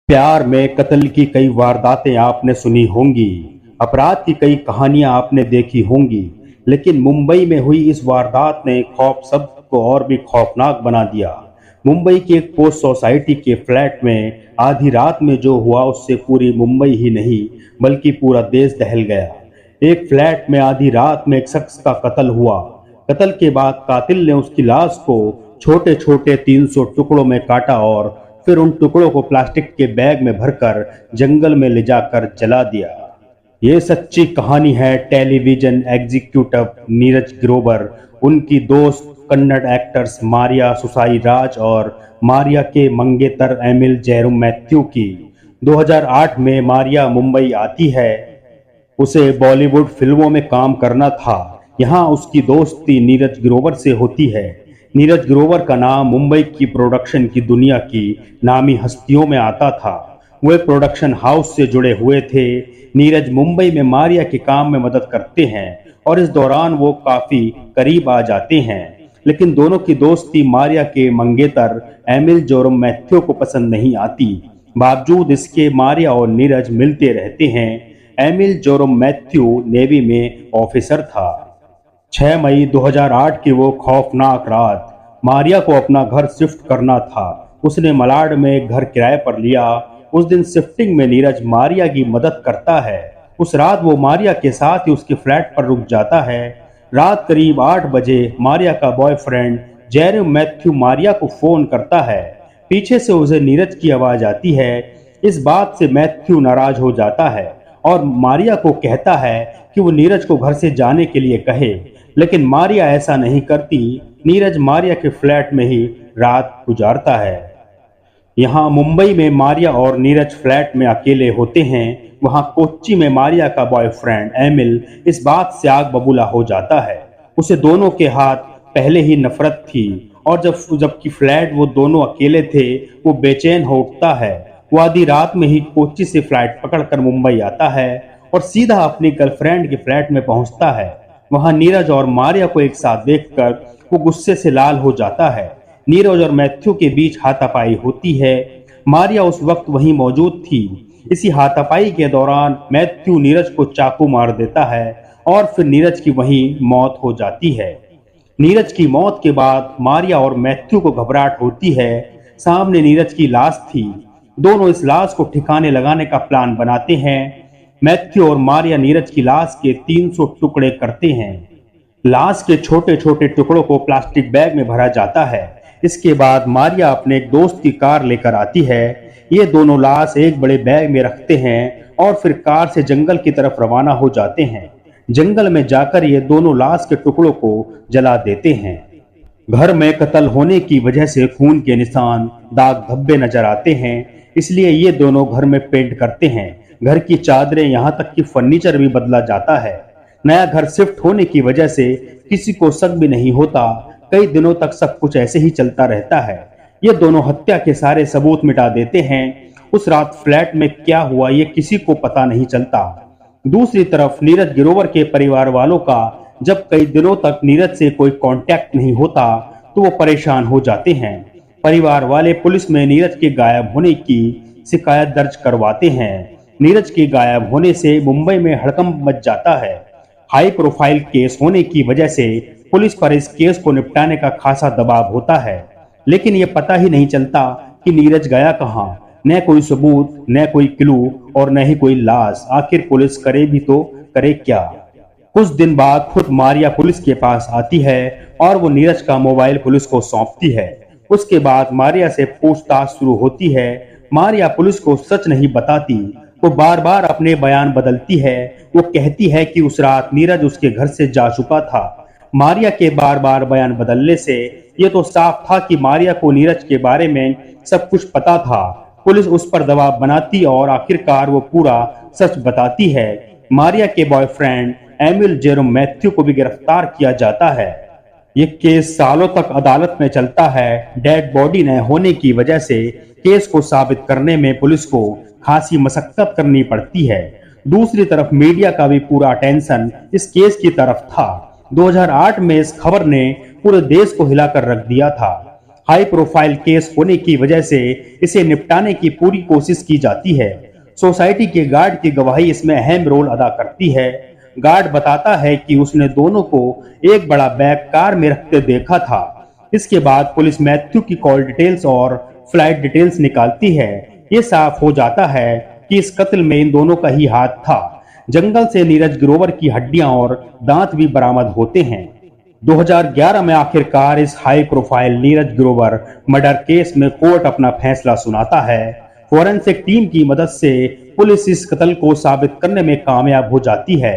प्यार में कत्ल की कई वारदातें आपने सुनी होंगी। अपराध की कई कहानियां आपने देखी होंगी। लेकिन मुंबई में हुई इस वारदात ने खौफ सबको और भी खौफनाक बना दिया। मुंबई की एक पोस्ट सोसाइटी के फ्लैट में आधी रात में जो हुआ उससे पूरी मुंबई ही नहीं बल्कि पूरा देश दहल गया। एक फ्लैट में आधी रात में एक शख्स का कत्ल हुआ। कत्ल के बाद कातिल ने उसकी लाश को छोटे छोटे 300 टुकड़ों में काटा और फिर उन टुकड़ों को प्लास्टिक के बैग में भरकर जंगल में ले जाकर जला दिया। ये सच्ची कहानी है टेलीविजन एग्जीक्यूटिव नीरज ग्रोवर, उनकी दोस्त कन्नड़ एक्टर्स मारिया सुसाई राज और मारिया के मंगेतर एमिल जैरोम मैथ्यू की। 2008 में मारिया मुंबई आती है। उसे बॉलीवुड फिल्मों में काम करना था। यहाँ उसकी दोस्ती नीरज ग्रोवर से होती है। नीरज ग्रोवर का नाम मुंबई की प्रोडक्शन की दुनिया की नामी हस्तियों में आता था। वो एक प्रोडक्शन हाउस से जुड़े हुए थे। नीरज मुंबई में मारिया के काम में मदद करते हैं और इस दौरान वो काफी करीब आ जाते हैं। लेकिन दोनों की दोस्ती मारिया के मंगेतर एमिल जोरम मैथ्यू को पसंद नहीं आती। बावजूद इसके मारिया और नीरज मिलते रहते हैं। एमिल जोरम मैथ्यू नेवी में ऑफिसर था। 6 मई 2008 की वो खौफनाक रात। मारिया को अपना घर शिफ्ट करना था। उसने मलाड में एक घर किराए पर लिया। उस दिन शिफ्टिंग में नीरज मारिया की मदद करता है। उस रात वो मारिया के साथ ही उसके फ्लैट पर रुक जाता है। रात करीब 8 बजे मारिया का बॉयफ्रेंड जेरोम मैथ्यू मारिया को फोन करता है। पीछे से उसे नीरज की आवाज आती है। इस बात से मैथ्यू नाराज हो जाता है और मारिया को कहता है कि वो नीरज को घर से जाने के लिए कहे, लेकिन मारिया ऐसा नहीं करती। नीरज मारिया के फ्लैट में ही रात गुजारता है। यहाँ मुंबई में मारिया और नीरज फ्लैट में अकेले होते हैं। वहाँ कोच्चि में मारिया का बॉयफ्रेंड एमिल इस बात से आग बबूला हो जाता है। उसे दोनों के हाथ पहले ही नफरत थी और जबकि फ्लैट वो दोनों अकेले थे, वो बेचैन हो उठता है। वो आधी रात में ही कोच्चि से फ्लाइट पकड़कर मुंबई आता है और सीधा अपनी गर्लफ्रेंड के फ्लैट में पहुंचता है। वहां नीरज और मारिया को एक साथ देखकर वो गुस्से से लाल हो जाता है। नीरज और मैथ्यू के बीच हाथापाई होती है। मारिया उस वक्त वहीं मौजूद थी। इसी हाथापाई के दौरान मैथ्यू नीरज को चाकू मार देता है और फिर नीरज की वहीं मौत हो जाती है। नीरज की मौत के बाद मारिया और मैथ्यू को घबराहट होती है। सामने नीरज की लाश थी। दोनों इस लाश को ठिकाने लगाने का प्लान बनाते हैं। मैथ्यू और मारिया नीरज की लाश के 300 टुकड़े करते हैं। लाश के छोटे छोटे टुकड़ों को प्लास्टिक बैग में भरा जाता है। इसके बाद मारिया अपने एक दोस्त की कार लेकर आती है। ये दोनों लाश एक बड़े बैग में रखते हैं और फिर कार से जंगल की तरफ रवाना हो जाते हैं। जंगल में जाकर ये दोनों लाश के टुकड़ों को जला देते हैं। घर में कत्ल होने की वजह से खून के निशान, दाग धब्बे नजर आते हैं, इसलिए ये दोनों घर में पेंट करते हैं। घर की चादरें, यहाँ तक कि फर्नीचर भी बदला जाता है। नया घर शिफ्ट होने की वजह से किसी को शक भी नहीं होता। कई दिनों तक सब कुछ ऐसे ही चलता रहता है। ये दोनों हत्या के सारे सबूत मिटा देते हैं। उस रात फ्लैट में क्या हुआ ये किसी को पता नहीं चलता। दूसरी तरफ नीरज ग्रोवर के परिवार वालों का जब कई दिनों तक नीरज से कोई कांटेक्ट नहीं होता तो वो परेशान हो जाते हैं। परिवार वाले पुलिस में नीरज के गायब होने की शिकायत दर्ज करवाते हैं। नीरज के गायब होने से मुंबई में हड़कंप मच जाता है। हाई प्रोफाइल केस होने की वजह से पुलिस पर इस केस को निपटाने का खासा दबाव होता है, लेकिन ये पता ही नहीं चलता कि नीरज गया कहाँ। न कोई सबूत, न कोई क्लू और न ही कोई लाश। आखिर पुलिस करे भी तो करे क्या। कुछ दिन बाद खुद मारिया पुलिस के पास आती है और वो नीरज का मोबाइल पुलिस को सौंपती है। उसके बाद मारिया से पूछताछ शुरू होती है। मारिया पुलिस को सच नहीं बताती। वो बार बार अपने बयान बदलती है। वो कहती है कि उस रात नीरज उसके घर से जा चुका था। मारिया के बार बार बयान बदलने से ये तो साफ था कि मारिया को नीरज के बारे में सब कुछ पता था। पुलिस उस पर दबाव बनाती और आखिरकार वो पूरा सच बताती है। मारिया के बॉयफ्रेंड एमिल जेरोम मैथ्यू को भी गिरफ्तार किया जाता है। ये केस सालों तक अदालत में चलता है। डेड बॉडी न होने की वजह से केस को साबित करने में पुलिस को खासी मशक्कत करनी पड़ती है। दूसरी तरफ मीडिया का भी पूरा अटेंशन इस केस की तरफ था। 2008 में इस खबर ने पूरे देश को हिलाकर रख दिया था। हाई प्रोफाइल केस होने की वजह से इसे निपटाने की पूरी कोशिश की जाती है। सोसाइटी के गार्ड की गवाही इसमें अहम रोल अदा करती है। गार्ड बताता है कि उसने दोनों को एक बड़ा बैग कार में रखते देखा था। इसके बाद पुलिस मैथ्यू की कॉल डिटेल्स और फ्लाइट डिटेल्स निकालती है। ये साफ हो जाता है कि इस कत्ल में इन दोनों का ही हाथ था। जंगल से नीरज ग्रोवर की हड्डियां और दांत भी बरामद होते हैं। 2011 में आखिरकार इस high profile Neeraj Grover murder case में कोर्ट अपना फैसला सुनाता है। फोरेंसिक टीम की मदद से पुलिस इस कत्ल को साबित करने में कामयाब हो जाती है।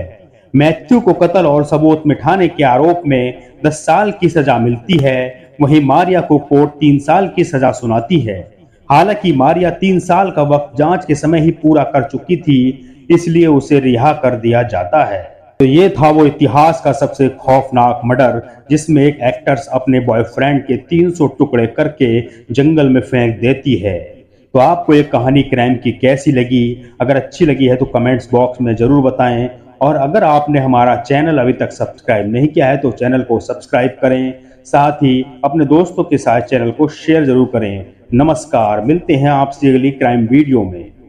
मैथ्यू को कत्ल और सबूत मिटाने के आरोप में 10 साल की सजा मिलती है। वहीं मारिया को कोर्ट 3 साल की सजा सुनाती है। हालांकि मारिया 3 साल का वक्त जांच के समय ही पूरा कर चुकी थी, इसलिए उसे रिहा कर दिया जाता है। तो ये था वो इतिहास का सबसे खौफनाक मर्डर जिसमें एक एक्ट्रेस अपने बॉयफ्रेंड के 300 टुकड़े करके जंगल में फेंक देती है। तो आपको ये कहानी क्राइम की कैसी लगी? अगर अच्छी लगी है तो कमेंट्स बॉक्स में जरूर बताएं। और अगर आपने हमारा चैनल अभी तक सब्सक्राइब नहीं किया है तो चैनल को सब्सक्राइब करें। साथ ही अपने दोस्तों के साथ चैनल को शेयर जरूर करें। नमस्कार, मिलते हैं आपसे अगली क्राइम वीडियो में।